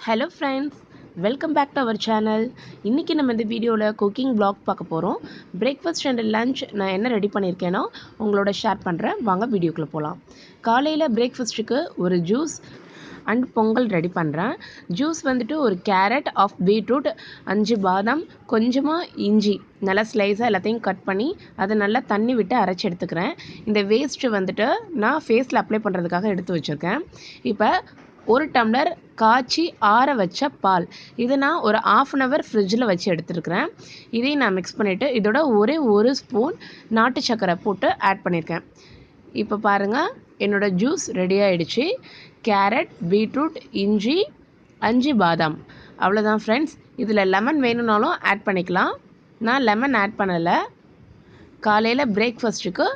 Hello friends, welcome back to our channel. இன்றைக்கி நம்ம இந்த வீடியோவில் குக்கிங் vlog பார்க்க போகிறோம். பிரேக்ஃபாஸ்ட் அண்ட் லன்ச் நான் என்ன ரெடி பண்ணியிருக்கேனோ உங்களோட ஷேர் பண்ணுறேன். வாங்க வீடியோக்குள்ளே போகலாம். காலையில் பிரேக்ஃபாஸ்ட்டுக்கு ஒரு ஜூஸ் அண்ட் பொங்கல் ரெடி பண்ணுறேன். ஜூஸ் வந்துட்டு ஒரு கேரட், ஆஃப் பீட்ரூட், 5 பாதாம், கொஞ்சமாக இஞ்சி நல்லா ஸ்லைஸாக எல்லாத்தையும் கட் பண்ணி அதை நல்லா தண்ணி விட்டு அரைச்சி எடுத்துக்கிறேன். இந்த வேஸ்ட்டு வந்துட்டு நான் ஃபேஸில் அப்ளை பண்ணுறதுக்காக எடுத்து வச்சுருக்கேன். இப்போ ஒரு டம்ளர் காய்ச்சி ஆற வச்ச பால், இதை நான் ஒரு 1/2 hour ஃப்ரிட்ஜில் வச்சு எடுத்துருக்கிறேன். இதையும் நான் மிக்ஸ் பண்ணிவிட்டு இதோட ஒரே ஒரு ஸ்பூன் நாட்டு சர்க்கரை போட்டு ஆட் பண்ணியிருக்கேன். இப்போ பாருங்கள், என்னோடய ஜூஸ் ரெடி ஆகிடுச்சு. கேரட், பீட்ரூட், இஞ்சி, 5 பாதாம், அவ்வளோதான் ஃப்ரெண்ட்ஸ். இதில் லெமன் வேணும்னாலும் ஆட் பண்ணிக்கலாம். நான் லெமன் ஆட் பண்ணலை. காலையில் பிரேக்ஃபாஸ்ட்டுக்கு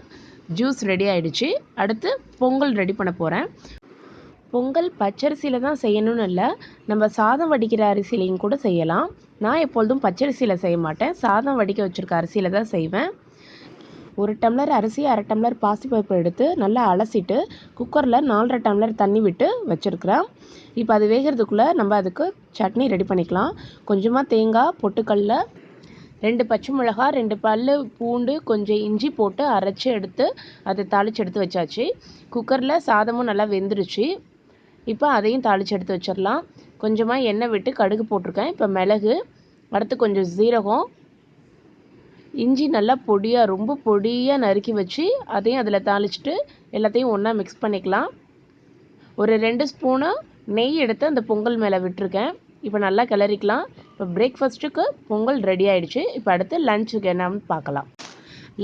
ஜூஸ் ரெடி ஆகிடுச்சு. அடுத்து பொங்கல் ரெடி பண்ண போகிறேன். பொங்கல் பச்சரிசியில் தான் செய்யணும்னு இல்லை, நம்ம சாதம் வடிக்கிற அரிசிலையும் கூட செய்யலாம். நான் எப்பொழுதும் பச்சரிசியில் செய்ய மாட்டேன், சாதம் வடிக்க வச்சுருக்க அரிசியில் தான் செய்வேன். 1 டம்ளர் அரிசி, 1/2 டம்ளர் பாசிப்பருப்பு எடுத்து நல்லா அலசிட்டு குக்கரில் 4.5 டம்ளர் தண்ணி விட்டு வச்சுருக்கிறேன். இப்போ அது வேகிறதுக்குள்ளே நம்ம அதுக்கு சட்னி ரெடி பண்ணிக்கலாம். கொஞ்சமாக தேங்காய், பொட்டுக்கடல, 2 பச்சை மிளகா, 2 பல் பூண்டு, கொஞ்சம் இஞ்சி போட்டு அரைச்சி எடுத்து அதை தாளித்து எடுத்து வச்சாச்சு. குக்கரில் சாதமும் நல்லா வெந்துருச்சு. இப்போ அதையும் தாளித்து எடுத்து வச்சிடலாம். கொஞ்சமாக எண்ணெய் விட்டு கடுகு போட்டிருக்கேன். இப்போ மிளகு, அடுத்து கொஞ்சம் சீரகம், இஞ்சி நல்லா பொடியாக, ரொம்ப பொடியாக நறுக்கி வச்சு அதையும் அதில் தாளிச்சிட்டு எல்லாத்தையும் ஒன்றா மிக்ஸ் பண்ணிக்கலாம். ஒரு 2 ஸ்பூனு நெய் எடுத்து அந்த பொங்கல் மேலே விட்டுருக்கேன். இப்போ நல்லா கிளறிக்கலாம். இப்போ பிரேக்ஃபாஸ்ட்டுக்கு பொங்கல் ரெடி ஆகிடுச்சு. இப்போ அடுத்து லஞ்சுக்கு என்னன்னு பார்க்கலாம்.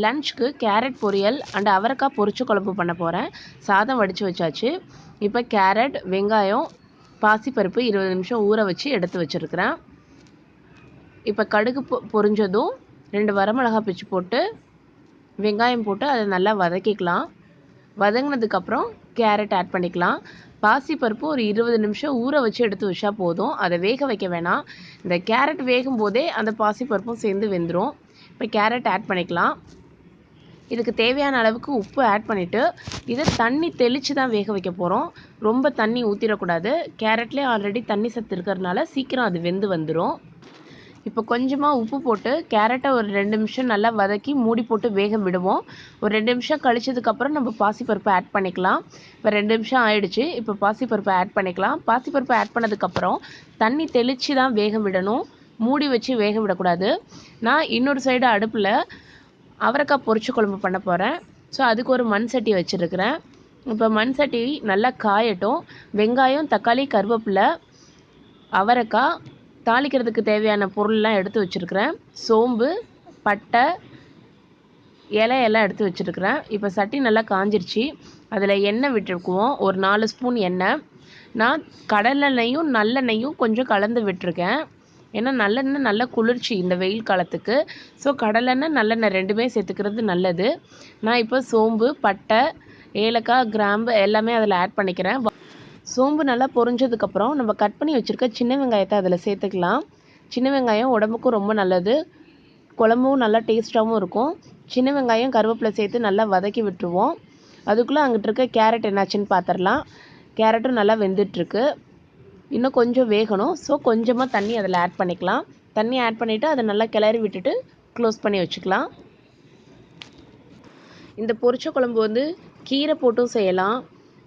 லஞ்சுக்கு கேரட் பொரியல் அண்ட் அவரைக்காய் பொரிச்சு குழம்பு பண்ண போகிறேன். சாதம் வடித்து வச்சாச்சு. இப்போ கேரட், வெங்காயம், பாசிப்பருப்பு 20 நிமிஷம் ஊற வச்சு எடுத்து வச்சுருக்கிறேன். இப்போ கடுகு பொரிஞ்சதும் 2 வரமிளகா பிச்சு போட்டு வெங்காயம் போட்டு அதை நல்லா வதக்கிக்கலாம். வதங்கினதுக்கப்புறம் கேரட் ஆட் பண்ணிக்கலாம். பாசிப்பருப்பு ஒரு 20 நிமிஷம் ஊற வச்சு எடுத்து வச்சா போதும், அதை வேக வைக்க வேணாம். இந்த கேரட் வேகும் போதே அந்த பாசிப்பருப்பும் சேர்ந்து வெந்துடும். இப்போ கேரட் ஆட் பண்ணிக்கலாம். இதுக்கு தேவையான அளவுக்கு உப்பு ஆட் பண்ணிவிட்டு இதை தண்ணி தெளித்து தான் வேக வைக்க போகிறோம். ரொம்ப தண்ணி ஊற்றிடக்கூடாது. கேரட்லேயே ஆல்ரெடி தண்ணி சத்து இருக்கிறதுனால சீக்கிரம் அது வெந்து வந்துடும். இப்போ கொஞ்சமாக உப்பு போட்டு கேரட்டை ஒரு 2 நிமிஷம் நல்லா வதக்கி மூடி போட்டு வேக விடுவோம். ஒரு 2 நிமிஷம் கழிச்சதுக்கப்புறம் நம்ம பாசிப்பருப்பு ஆட் பண்ணிக்கலாம். இப்போ 2 நிமிஷம் ஆயிடுச்சு. இப்போ பாசிப்பருப்பு ஆட் பண்ணிக்கலாம். பாசிப்பருப்பு ஆட் பண்ணதுக்கப்புறம் தண்ணி தெளித்து தான் வேக விடணும், மூடி வச்சு வேக விடக்கூடாது. நான் இன்னொரு சைடு அடுப்பில் அவரைக்காய் பொரிச்சு குழம்பு பண்ண போகிறேன். ஸோ அதுக்கு ஒரு மண் சட்டி வச்சுருக்கிறேன். இப்போ மண் சட்டி நல்லா காயட்டும். வெங்காயம், தக்காளி, கருவேப்பிலை, அவரைக்காய், தாளிக்கிறதுக்கு தேவையான பொருள்லாம் எடுத்து வச்சுருக்கிறேன். சோம்பு, பட்டை, இலையெல்லாம் எடுத்து வச்சுருக்கிறேன். இப்போ சட்டி நல்லா காஞ்சிருச்சு. அதில் எண்ணெய் விட்டுருக்குவோம். ஒரு 4 ஸ்பூன் எண்ணெய். நான் கடலெண்ணெயும் நல்லெண்ணெயும் கொஞ்சம் கலந்து விட்டுருக்கேன். ஏன்னா நல்லெண்ணெய் நல்ல குளிர்ச்சி இந்த வெயில் காலத்துக்கு. ஸோ கடலெண்ணெய், நல்லெண்ணெய் 2மே சேர்த்துக்கிறது நல்லது. நான் இப்போ சோம்பு, பட்டை, ஏலக்காய், கிராம்பு எல்லாமே அதில் ஆட் பண்ணிக்கிறேன். சோம்பு நல்லா பொரிஞ்சதுக்கப்புறம் நம்ம கட் பண்ணி வச்சுருக்க சின்ன வெங்காயத்தை அதில் சேர்த்துக்கலாம். சின்ன வெங்காயம் உடம்புக்கும் ரொம்ப நல்லது, குழம்பும் நல்லா டேஸ்ட்டாகவும் இருக்கும். சின்ன வெங்காயம், கருவேப்பிலை சேர்த்து நல்லா வதக்கி விட்டுருவோம். அதுக்குள்ளே அங்கிட்டு இருக்க கேரட் என்னாச்சுன்னு பார்த்துடலாம். கேரட்டும் நல்லா வெந்துட்டுருக்கு. இன்னும் கொஞ்சம் வேகணும். ஸோ கொஞ்சமாக தண்ணி அதில் ஆட் பண்ணிக்கலாம். தண்ணி ஆட் பண்ணிவிட்டு அதை நல்லா கிளறி விட்டுட்டு க்ளோஸ் பண்ணி வச்சுக்கலாம். இந்த பொரிச்ச குழம்பு வந்து கீரை போட்டும் செய்யலாம்,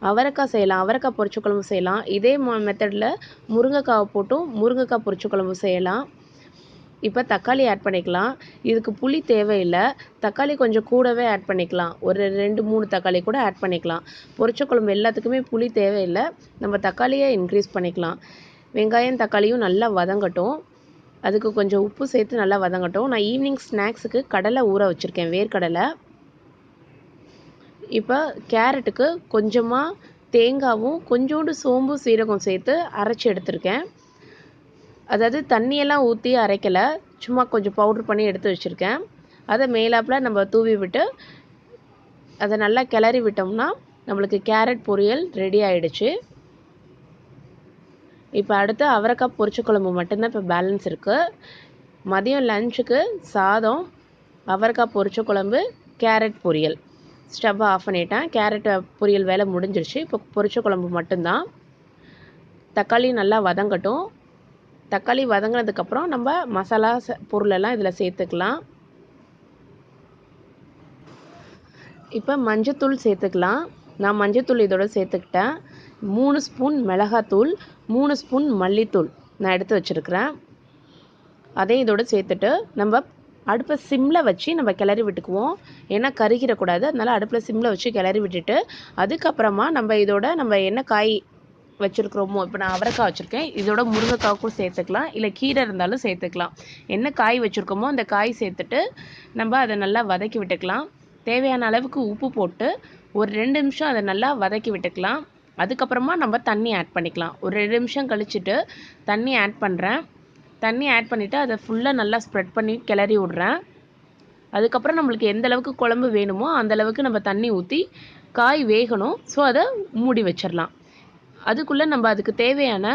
அவரைக்காய் செய்யலாம், அவரைக்காய் பொரிச்ச குழம்பு செய்யலாம். இதே மெத்தடில் முருங்கைக்காவை போட்டும் முருங்கைக்காய் பொரிச்ச குழம்பு செய்யலாம். இப்போ தக்காளி ஆட் பண்ணிக்கலாம். இதுக்கு புளி தேவையில்லை, தக்காளி கொஞ்சம் கூடவே ஆட் பண்ணிக்கலாம். ஒரு 2, 3 தக்காளி கூட ஆட் பண்ணிக்கலாம். பொரிச்ச குழம்பு எல்லாத்துக்குமே புளி தேவையில்லை, நம்ம தக்காளியை இன்க்ரீஸ் பண்ணிக்கலாம். வெங்காயம், தக்காளியும் நல்லா வதங்கட்டும். அதுக்கு கொஞ்சம் உப்பு சேர்த்து நல்லா வதங்கட்டும். நான் ஈவினிங் ஸ்நாக்ஸுக்கு கடலை ஊற வச்சுருக்கேன், வேர்க்கடலை. இப்போ கேரட்டுக்கு கொஞ்சமாக தேங்காவும் கொஞ்சோண்டு சோம்பு, சீரகம் சேர்த்து அரைச்சி எடுத்திருக்கேன். அதாவது தண்ணியெல்லாம் ஊற்றி அரைக்கலை, சும்மா கொஞ்சம் பவுட்ரு பண்ணி எடுத்து வச்சுருக்கேன். அதை மேலாப்பில் நம்ம தூவி விட்டு அதை நல்லா கிளறி விட்டோம்னா நம்மளுக்கு கேரட் பொரியல் ரெடி ஆகிடுச்சு. இப்போ அடுத்து அவரைக்காய் பொரிச்ச குழம்பு மட்டும்தான் இப்போ பேலன்ஸ் இருக்குது. மதியம் லஞ்சுக்கு சாதம், அவரைக்காய் பொரிச்ச குழம்பு, கேரட் பொரியல். ஸ்டவ்வை ஆஃப் பண்ணிட்டேன். கேரட் பொரியல் வேலை முடிஞ்சிருச்சு. இப்போ பொரிச்ச குழம்பு மட்டும்தான். தக்காளி நல்லா வதங்கட்டும். தக்காளி வதங்கினதுக்கப்புறம் நம்ம மசாலா பொருளெல்லாம் இதில் சேர்த்துக்கலாம். இப்போ மஞ்சத்தூள் சேர்த்துக்கலாம். நான் மஞ்சத்தூள் இதோட சேர்த்துக்கிட்டேன். 3 ஸ்பூன் மிளகாத்தூள், 3 ஸ்பூன் மல்லித்தூள் நான் எடுத்து வச்சுருக்கிறேன். அதையும் இதோட சேர்த்துட்டு நம்ம அடுப்பை சிம்மில் வச்சு நம்ம கிளறி விட்டுக்குவோம். ஏன்னா கருகிடக்கூடாது. அதனால் அடுப்பில் சிம்மில் வச்சு கிளறி விட்டுட்டு அதுக்கப்புறமா நம்ம என்ன காய் வச்சுருக்குறோமோ, இப்போ நான் அவரைக்காய் வச்சுருக்கேன், இதோட முருங்கைக்காய்க்கும் சேர்த்துக்கலாம், இல்லை கீரை இருந்தாலும் சேர்த்துக்கலாம். என்ன காய் வச்சுருக்கோமோ அந்த காய் சேர்த்துட்டு நம்ம அதை நல்லா வதக்கி விட்டுக்கலாம். தேவையான அளவுக்கு உப்பு போட்டு ஒரு 2 நிமிஷம் அதை நல்லா வதக்கி விட்டுக்கலாம். அதுக்கப்புறமா நம்ம தண்ணி ஆட் பண்ணிக்கலாம். ஒரு 2 நிமிஷம் கழிச்சுட்டு தண்ணி ஆட் பண்ணுறேன். தண்ணி ஆட் பண்ணிவிட்டு அதை ஃபுல்லாக நல்லா ஸ்ப்ரெட் பண்ணி கிளறி விட்றேன். அதுக்கப்புறம் நம்மளுக்கு எந்த அளவுக்கு குழம்பு வேணுமோ அந்தளவுக்கு நம்ம தண்ணி ஊற்றி காய் வேகணும். ஸோ அதை மூடி வச்சிடலாம். அதுக்குள்ளே நம்ம அதுக்கு தேவையான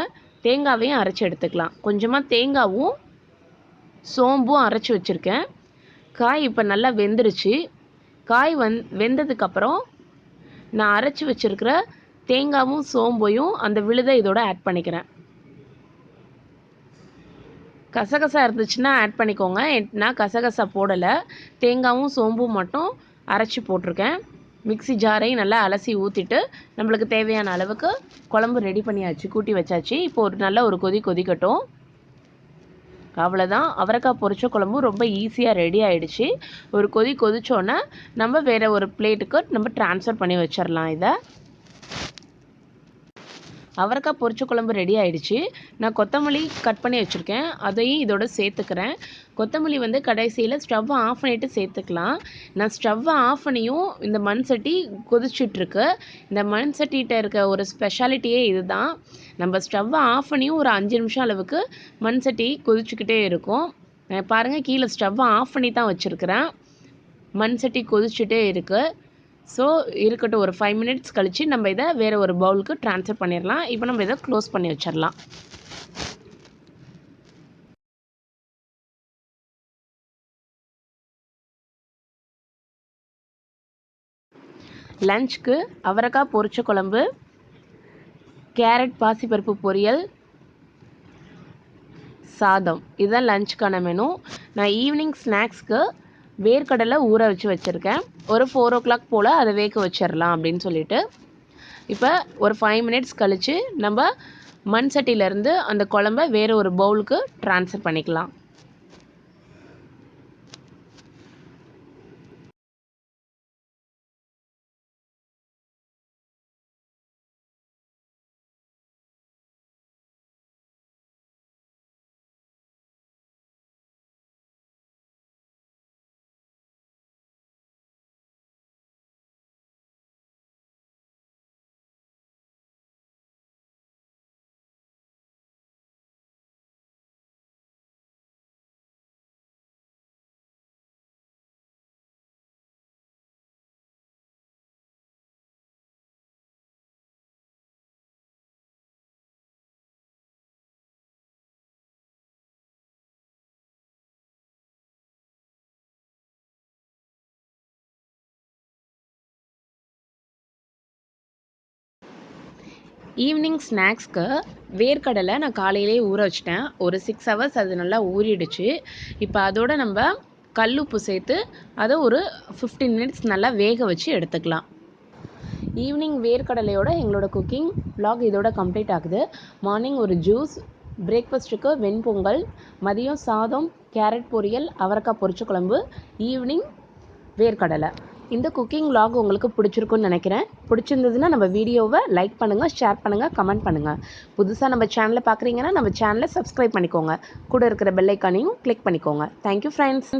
தேங்காவையும் அரைச்சி எடுத்துக்கலாம். கொஞ்சமாக தேங்காவும் சோம்பும் அரைச்சி வச்சுருக்கேன். காய் இப்போ நல்லா வெந்துருச்சு. காய் வெந்ததுக்கப்புறம் நான் அரைச்சி வச்சுருக்கிற தேங்காவும் சோம்பையும் அந்த விழுதை இதோட ஆட் பண்ணிக்கிறேன். கசகசா இருந்துச்சுன்னா ஆட் பண்ணிக்கோங்க. நான் கசகசா போடலை, தேங்காவும் சோம்பும் மட்டும் அரைச்சி போட்டிருக்கேன். மிக்ஸி ஜாரையும் நல்லா அலசி ஊற்றிட்டு நம்மளுக்கு தேவையான அளவுக்கு குழம்பு ரெடி பண்ணியாச்சு, கூட்டி வச்சாச்சு. இப்போ நல்ல ஒரு கொதிக்கட்டும். அவ்வளோதான், அவரைக்காய் பொரிச்ச குழம்பு ரொம்ப ஈஸியாக ரெடி ஆகிடுச்சு. ஒரு கொதிச்சோன்னே நம்ம வேறு ஒரு பிளேட்டுக்கு நம்ம ட்ரான்ஸ்ஃபர் பண்ணி வச்சிடலாம். இதை அவரைக்காய் பொரிச்ச குழம்பு ரெடி ஆகிடுச்சு. நான் கொத்தமல்லி கட் பண்ணி வச்சுருக்கேன், அதையும் இதோட சேர்த்துக்கிறேன். கொத்தமல்லி கடைசியில் ஸ்டவ்வை ஆஃப் பண்ணிவிட்டு சேர்த்துக்கலாம். நான் ஸ்டவ்வை ஆஃப் பண்ணியும் இந்த மண் சட்டி கொதிச்சிட்ருக்கு. இந்த மண் சட்டிகிட்ட இருக்க ஒரு ஸ்பெஷாலிட்டியே இது தான். நம்ம ஸ்டவ்வை ஆஃப் பண்ணியும் ஒரு 5 நிமிஷம் அளவுக்கு மண் சட்டி கொதிச்சுக்கிட்டே இருக்கும். பாருங்கள், கீழே ஸ்டவ்வை ஆஃப் பண்ணி தான் வச்சுருக்கிறேன். மண் சட்டி கொதிச்சுட்டே இருக்குது. ஸோ இருக்கட்டும், ஒரு 5 மினிட்ஸ் கழித்து நம்ம இதை வேறு ஒரு பவுலுக்கு ட்ரான்ஸ்ஃபர் பண்ணிடலாம். இப்போ நம்ம இதை க்ளோஸ் பண்ணி வச்சிடலாம். லஞ்சுக்கு அவரைக்காய் பொரிச்ச குழம்பு, கேரட் பாசிப்பருப்பு பொரியல், சாதம், இதுதான் லஞ்சுக்கான மெனு. நான் ஈவினிங் ஸ்நாக்ஸ்க்கு வேர்க்கடலை ஊற வச்சுருக்கேன். ஒரு 4 o'clock போல் அதை வேக வச்சிடலாம் அப்படின்னு சொல்லிட்டு. இப்போ ஒரு 5 மினிட்ஸ் கழித்து நம்ம மண் சட்டியிலேருந்து அந்த குழம்ப வேறு ஒரு பவுலுக்கு ட்ரான்ஸ்ஃபர் பண்ணிக்கலாம். ஈவினிங் ஸ்நாக்ஸ்க்கு வேர்க்கடலை நான் காலையிலே ஊற வச்சிட்டேன். ஒரு 6 hours அது நல்லா ஊறிடுச்சு. இப்போ அதோட நம்ம கல்லுப்பு சேர்த்து அதை ஒரு 15 மினிட்ஸ் நல்லா வேக வச்சு எடுத்துக்கலாம். ஈவினிங் வேர்க்கடலையோட எங்களோட குக்கிங் vlog இதோட கம்ப்ளீட் ஆகுது. மார்னிங் ஒரு ஜூஸ், பிரேக்ஃபாஸ்ட்டுக்கு வெண்பொங்கல், மதியம் சாதம், கேரட் பொரியல், அவரைக்காய் பொரிச்ச குழம்பு, ஈவினிங் வேர்க்கடலை. இந்த குக்கிங் vlog உங்களுக்கு பிடிச்சிருக்குன்னு நினைக்கிறேன். பிடிச்சிருந்ததுன்னா நம்ம வீடியோவை லைக் பண்ணுங்கள், ஷேர் பண்ணுங்கள், கமெண்ட் பண்ணுங்கள். புதுசாக நம்ம சேனலை பார்க்குறீங்கன்னா நம்ம சேனலை சப்ஸ்கிரைப் பண்ணிக்கோங்க. கூட இருக்கிற பெல் ஐக்கானையும் கிளிக் பண்ணிக்கோங்க. Thank you friends.